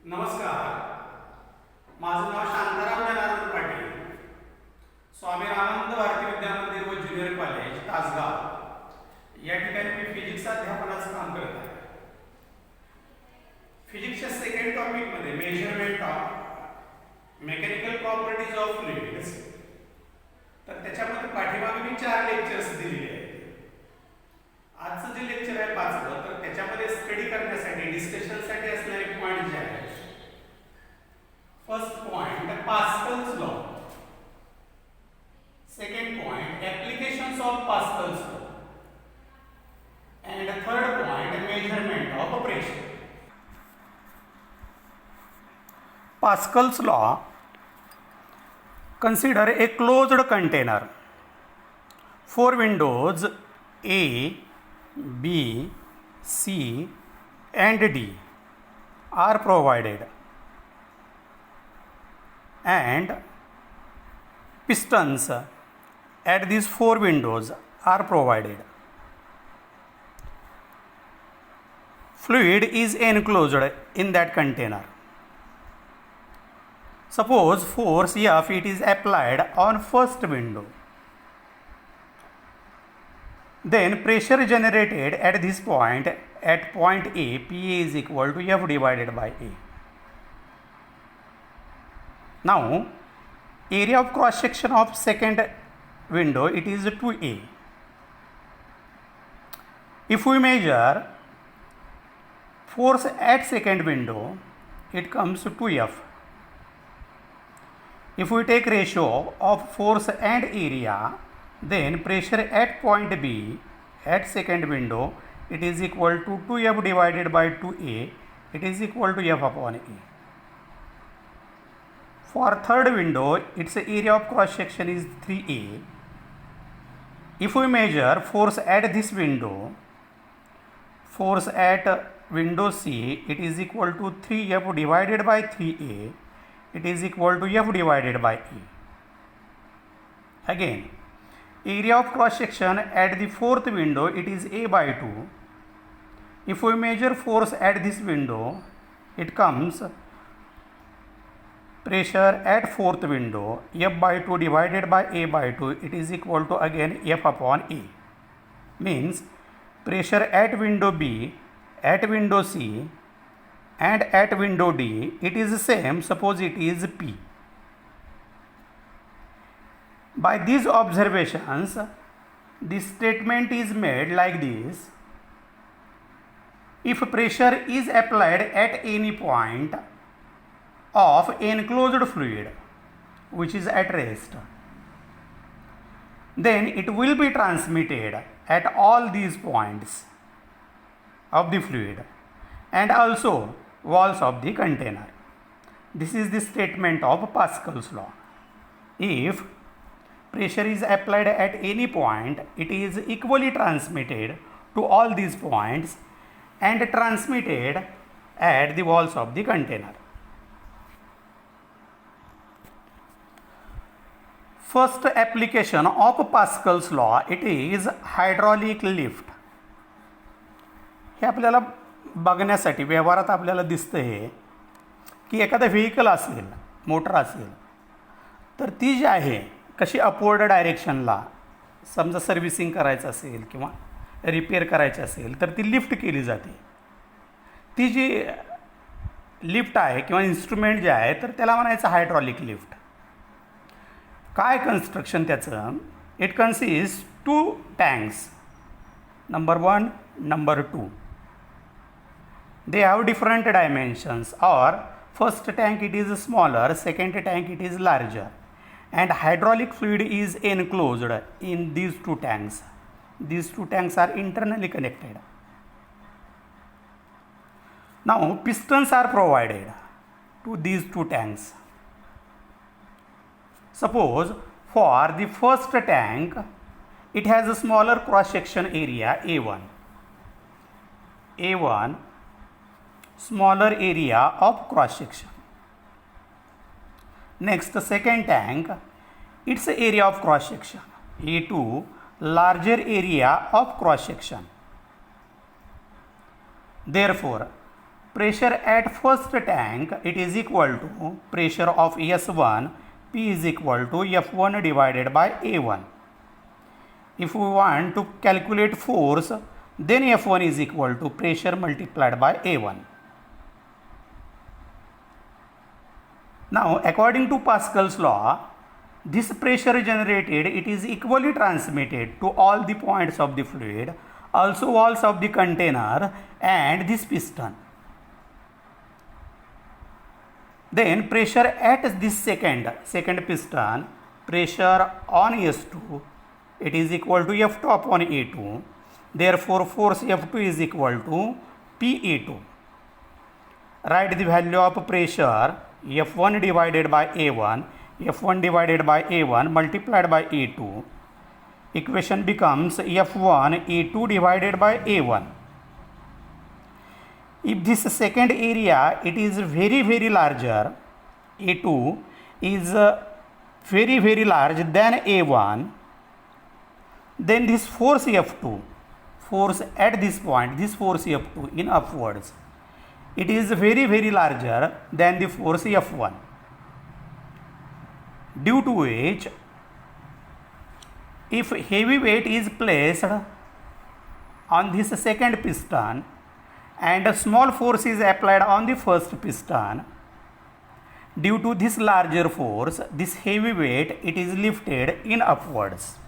नमस्कार. माझं नाव शांताराम जनार्दन पाटील. स्वामी रामानंद भारती विद्या मंदिर व ज्युनियर कॉलेज तासगाव या ठिकाणी मी फिजिक्स अध्यापनाचं काम करत आहे. फिजिक्सच्या सेकंड टॉपिकमध्ये measurement of mechanical properties of fluids, तर त्याच्यामध्ये पाठीमागे मी 4 लेक्चर्स दिलेले आहेत. आजचं जे लेक्चर आहे 5वं, तर त्याच्यामध्ये स्टडी करण्यासाठी डिस्कशनसाठी असणारे पॉईंट जे आहेत. First point Pascal's law. Second point applications of Pascal's law. and third point measurement of pressure. Pascal's law. Consider a closed container. 4 windows A, B, C and D are provided and pistons at these 4 windows are provided. Fluid is enclosed in that container. Suppose force F it is applied on first window. Then pressure generated at this point, at point A, PA is equal to F divided by A. Now, area of cross section of second window, it is 2A. If we measure force at second window, it comes to 2F. If we take ratio of force and area, then pressure at point B at second window, it is equal to 2F divided by 2A, it is equal to F upon A. For third window, its area of cross section is 3A. If we measure force at this window, force at window C, it is equal to 3F divided by 3A, it is equal to F divided by A. Again, area of cross section at the fourth window, it is A by 2. If we measure force at this window, it comes pressure at fourth window, F by 2 divided by A by 2, it is equal to again F upon A. Means pressure at window B, at window C and at window D, it is same, suppose it is P. By these observations, this statement is made like this: if pressure is applied at any point of enclosed fluid which is at rest, then it will be transmitted at all these points of the fluid and also walls of the container. This is the statement of Pascal's law. If pressure is applied at any point, it is equally transmitted to all these points and transmitted at the walls of the container. First application of Pascal's law, it is hydraulic lift. हे आपल्याला बघण्यासाठी व्यवहारात आपल्याला दिसतं हे की एखादा vehicle असेल, motor असेल, तर ती जी आहे कशी अपवर्ड डायरेक्शनला, समजा सर्व्हिसिंग करायचं असेल किंवा रिपेअर करायची असेल तर ती लिफ्ट केली जाते. ती जी लिफ्ट आहे किंवा इन्स्ट्रुमेंट जे आहे तर त्याला म्हणायचं हायड्रॉलिक लिफ्ट. काय कन्स्ट्रक्शन त्याचं? It consist 2 tanks, number 1, number 2. They have different dimensions, or first tank it is smaller, second tank it is larger, and hydraulic fluid is enclosed in these 2 tanks. These 2 tanks are internally connected. Now pistons are provided to these 2 tanks. Suppose for the first tank, it has a smaller cross section area A1. A1, smaller area of cross section. Next, the second tank, its area of cross section A2, larger area of cross section. Therefore, pressure at first tank, it is equal to pressure of S1, P is equal to F1 divided by A1. If we want to calculate force, then F1 is equal to pressure multiplied by A1. Now, according to Pascal's law, this pressure generated, it is equally transmitted to all the points of the fluid, also walls of the container and this piston. Then pressure at this second piston, pressure on S2, it is equal to F2 upon A2. Therefore, force F2 is equal to PA2. Write the value of pressure F1 divided by A1, F1 divided by A1 multiplied by A2. Equation becomes F1 A2 divided by A1. If this second area, it is very larger, A2 is very large than A1, then this force F2, force at this point, this force F2 in upwards, it is very larger than the force F1, due to which if heavy weight is placed on this second piston and a small force is applied on the first piston, due to this larger force, this heavy weight, it is lifted in upwards.